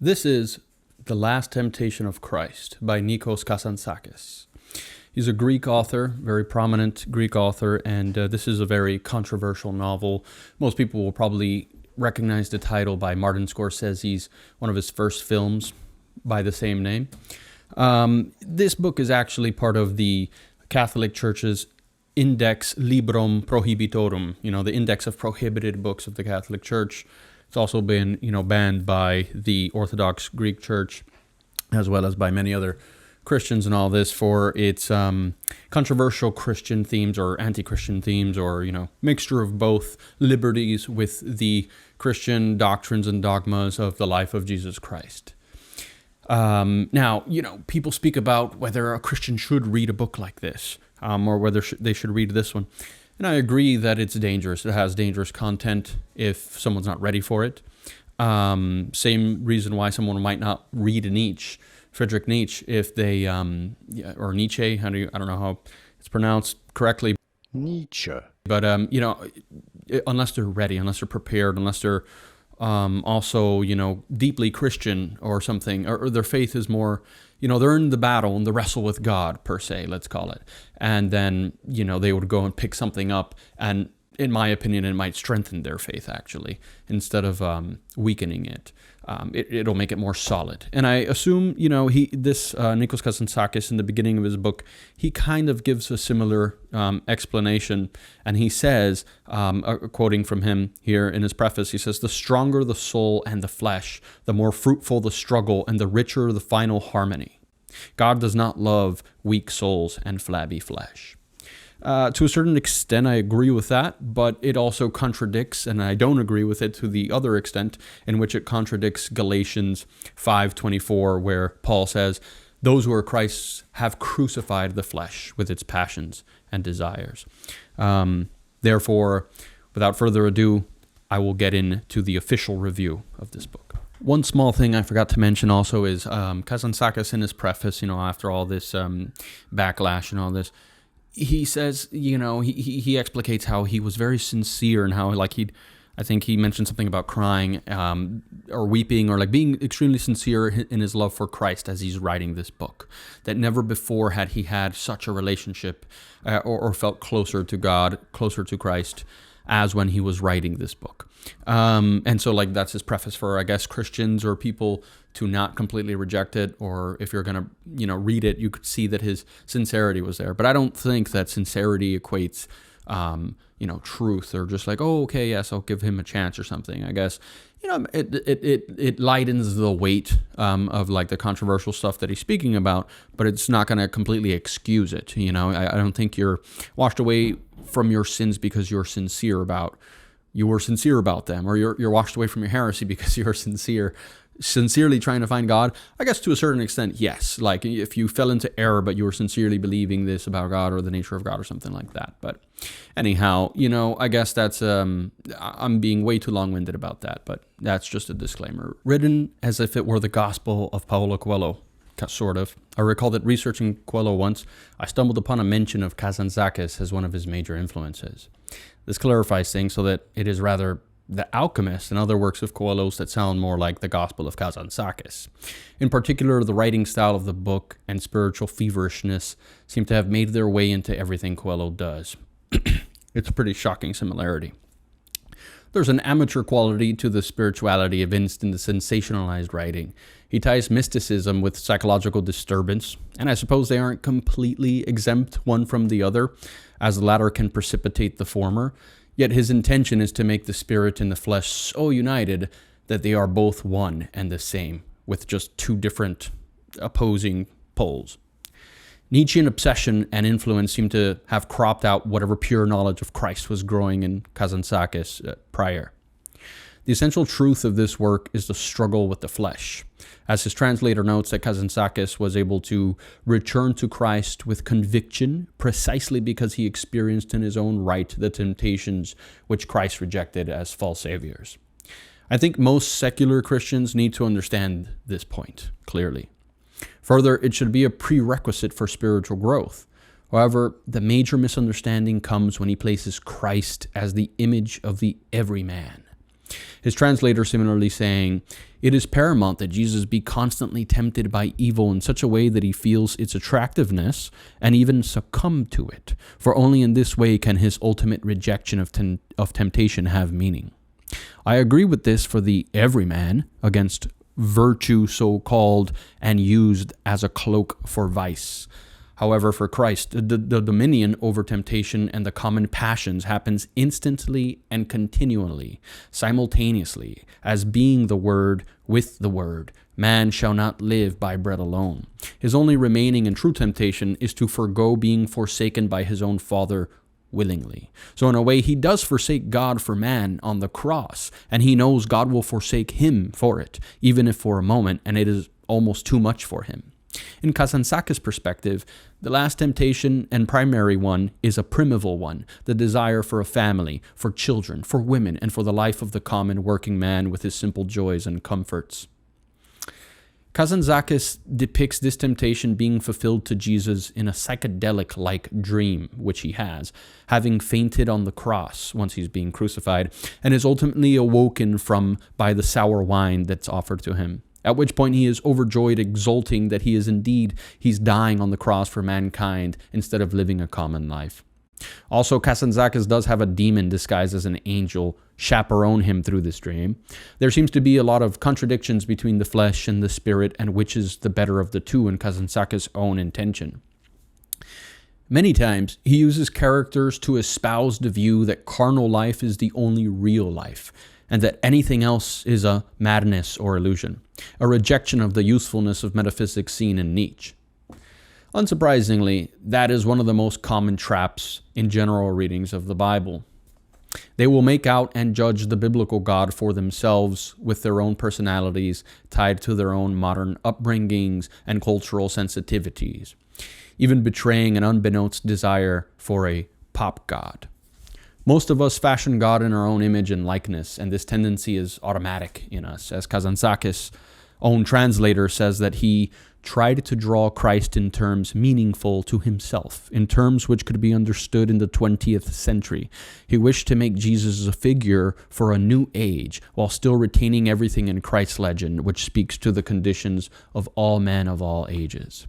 This is The Last Temptation of Christ by Nikos Kazantzakis. He's a Greek author, very prominent Greek author, and this is a very controversial novel. Most people will probably recognize the title by Martin Scorsese's, one of his first films by the same name. This book is actually part of the Catholic Church's Index Librorum Prohibitorum, the index of prohibited books of the Catholic Church. It's also been, banned by the Orthodox Greek Church, as well as by many other Christians and all this for its controversial Christian themes or anti-Christian themes or, mixture of both liberties with the Christian doctrines and dogmas of the life of Jesus Christ. Now, people speak about whether a Christian should read a book like this or whether they should read this one. And I agree that it's dangerous. It has dangerous content if someone's not ready for it. Same reason why someone might not read Friedrich Nietzsche, if they, or Nietzsche, I don't know how it's pronounced correctly. Nietzsche. But, unless they're ready, unless they're prepared, unless they're also, deeply Christian or something, or their faith is more, they're in the battle and the wrestle with God, per se, let's call it. And then, they would go and pick something up, and in my opinion, it might strengthen their faith, actually, instead of weakening it. It'll make it more solid. And I assume, Nikos Kazantzakis, in the beginning of his book, he kind of gives a similar explanation. And he says, quoting from him here in his preface, he says, "The stronger the soul and the flesh, the more fruitful the struggle and the richer the final harmony. God does not love weak souls and flabby flesh." To a certain extent, I agree with that, but it also contradicts, and I don't agree with it to the other extent in which it contradicts Galatians 5:24, where Paul says, "Those who are Christ's have crucified the flesh with its passions and desires." Therefore, without further ado, I will get into the official review of this book. One small thing I forgot to mention also is Kazantzakis in his preface, after all this backlash and all this, he says, he explicates how he was very sincere and how, I think he mentioned something about crying or weeping or being extremely sincere in his love for Christ as he's writing this book. That never before had he had such a relationship or felt closer to God, closer to Christ, as when he was writing this book. And so that's his preface for, I guess, Christians or people to not completely reject it, or if you're going to, read it, you could see that his sincerity was there. But I don't think that sincerity equates, truth or just oh, okay, yes, I'll give him a chance or something. I guess, it lightens the weight of the controversial stuff that he's speaking about, but it's not going to completely excuse it. I don't think you're washed away from your sins because you were sincere about them, or you're washed away from your heresy because you're sincerely trying to find God. I guess to a certain extent, yes. If you fell into error, but you were sincerely believing this about God or the nature of God or something like that. But anyhow, I guess that's, I'm being way too long-winded about that, but that's just a disclaimer. Written as if it were the gospel of Paulo Coelho, sort of. I recall that researching Coelho once, I stumbled upon a mention of Kazantzakis as one of his major influences. This clarifies things so that it is rather The Alchemist and other works of Coelho's that sound more like the Gospel of Kazantzakis. In particular, the writing style of the book and spiritual feverishness seem to have made their way into everything Coelho does. It's a pretty shocking similarity. There's an amateur quality to the spirituality evinced in the sensationalized writing. He ties mysticism with psychological disturbance, and I suppose they aren't completely exempt one from the other, as the latter can precipitate the former. Yet his intention is to make the spirit and the flesh so united that they are both one and the same, with just two different opposing poles. Nietzschean obsession and influence seem to have cropped out whatever pure knowledge of Christ was growing in Kazantzakis prior. The essential truth of this work is the struggle with the flesh. As his translator notes, that Kazantzakis was able to return to Christ with conviction precisely because he experienced in his own right the temptations which Christ rejected as false saviors. I think most secular Christians need to understand this point clearly. Further, it should be a prerequisite for spiritual growth. However, the major misunderstanding comes when he places Christ as the image of the everyman. His translator similarly saying, "It is paramount that Jesus be constantly tempted by evil in such a way that he feels its attractiveness and even succumb to it, for only in this way can his ultimate rejection of temptation have meaning. I agree with this for the everyman against virtue so called and used as a cloak for vice. However, for Christ, the dominion over temptation and the common passions happens instantly and continually, simultaneously, as being the Word with the Word. Man shall not live by bread alone. His only remaining and true temptation is to forego being forsaken by his own Father willingly. So in a way, he does forsake God for man on the cross, and he knows God will forsake him for it, even if for a moment, and it is almost too much for him. In Kazantzakis' perspective, the last temptation and primary one is a primeval one, the desire for a family, for children, for women, and for the life of the common working man with his simple joys and comforts. Kazantzakis depicts this temptation being fulfilled to Jesus in a psychedelic-like dream, which he has, having fainted on the cross once he's being crucified, and is ultimately awoken from by the sour wine that's offered to him. At which point he is overjoyed, exulting that he's dying on the cross for mankind instead of living a common life. Also, Kazantzakis does have a demon disguised as an angel chaperone him through this dream. There seems to be a lot of contradictions between the flesh and the spirit, and which is the better of the two in Kazantzakis' own intention. Many times, he uses characters to espouse the view that carnal life is the only real life, and that anything else is a madness or illusion, a rejection of the usefulness of metaphysics seen in Nietzsche. Unsurprisingly, that is one of the most common traps in general readings of the Bible. They will make out and judge the biblical God for themselves with their own personalities tied to their own modern upbringings and cultural sensitivities, even betraying an unbeknownst desire for a pop God. Most of us fashion God in our own image and likeness, and this tendency is automatic in us. As Kazantzakis' own translator says that he tried to draw Christ in terms meaningful to himself, in terms which could be understood in the 20th century. He wished to make Jesus a figure for a new age, while still retaining everything in Christ's legend, which speaks to the conditions of all men of all ages.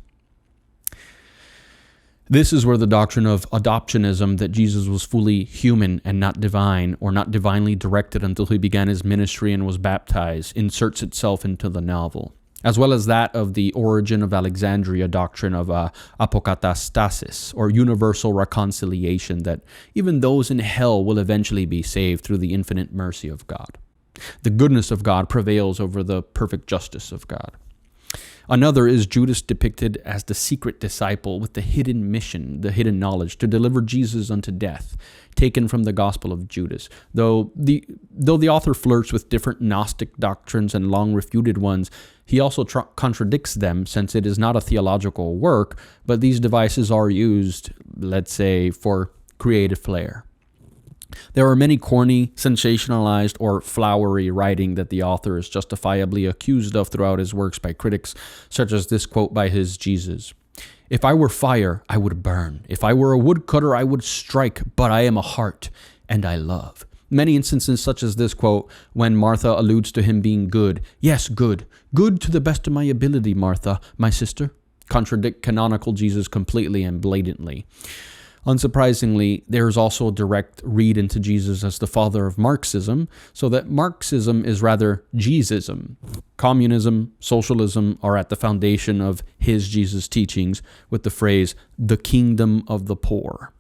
This is where the doctrine of adoptionism, that Jesus was fully human and not divine, or not divinely directed until he began his ministry and was baptized, inserts itself into the novel, as well as that of the origin of Alexandria doctrine of apokatastasis, or universal reconciliation, that even those in hell will eventually be saved through the infinite mercy of God. The goodness of God prevails over the perfect justice of God. Another is Judas depicted as the secret disciple with the hidden mission, the hidden knowledge, to deliver Jesus unto death, taken from the Gospel of Judas. Though the author flirts with different Gnostic doctrines and long refuted ones, he also contradicts them, since it is not a theological work, but these devices are used, let's say, for creative flair. There are many corny, sensationalized, or flowery writing that the author is justifiably accused of throughout his works by critics, such as this quote by his Jesus: "If I were fire, I would burn. If I were a woodcutter, I would strike, but I am a heart, and I love." Many instances such as this quote, when Martha alludes to him being good, "Yes, good. Good to the best of my ability, Martha, my sister," contradict canonical Jesus completely and blatantly. Unsurprisingly, there is also a direct read into Jesus as the father of Marxism, so that Marxism is rather Jesusism. Communism, socialism are at the foundation of his Jesus teachings, with the phrase, "the kingdom of the poor."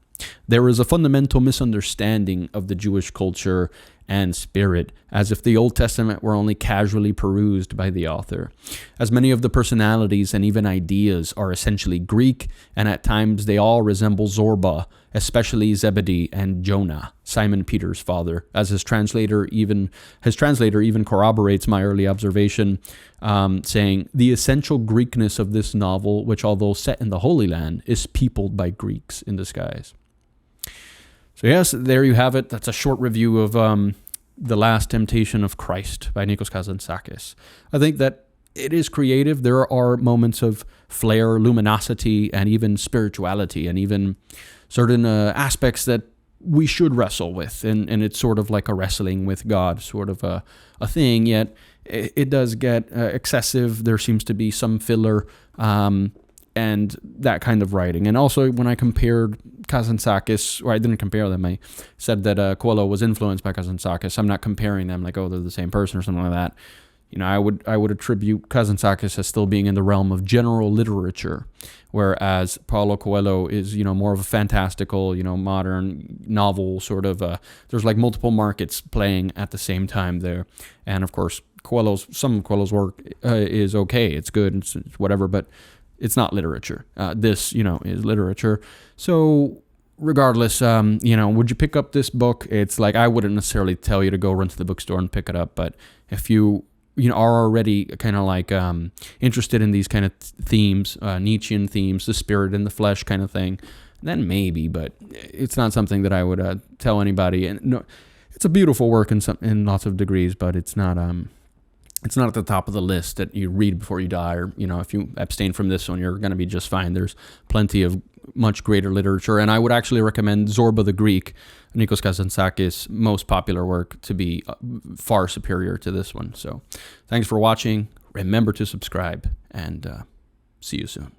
There is a fundamental misunderstanding of the Jewish culture and spirit, as if the Old Testament were only casually perused by the author, as many of the personalities and even ideas are essentially Greek, and at times they all resemble Zorba, especially Zebedee and Jonah, Simon Peter's father, as his translator even corroborates my early observation, saying, "The essential Greekness of this novel, which although set in the Holy Land, is peopled by Greeks in disguise." So yes, there you have it. That's a short review of The Last Temptation of Christ by Nikos Kazantzakis. I think that it is creative. There are moments of flair, luminosity, and even spirituality, and even certain aspects that we should wrestle with, and it's sort of like a wrestling with God sort of a thing, yet it does get excessive. There seems to be some filler and that kind of writing. And also when I compared Kazantzakis, or I didn't compare them, I said that Coelho was influenced by Kazantzakis. I'm not comparing them like, oh, they're the same person or something like that. I would attribute Kazantzakis as still being in the realm of general literature, whereas Paulo Coelho is, more of a fantastical, modern novel sort of. There's like multiple markets playing at the same time there, and of course, some of Coelho's work is okay, it's good, it's whatever, but it's not literature. This, is literature. So regardless, would you pick up this book? It's like, I wouldn't necessarily tell you to go run to the bookstore and pick it up, but if you are already kind of like interested in these kind of themes, Nietzschean themes, the spirit and the flesh kind of thing, then maybe, but it's not something that I would tell anybody. And no, it's a beautiful work in lots of degrees, but it's not at the top of the list that you read before you die, or if you abstain from this one, you're going to be just fine. There's plenty of much greater literature, and I would actually recommend Zorba the Greek, Nikos Kazantzakis' most popular work, to be far superior to this one. So thanks for watching. Remember to subscribe, and see you soon.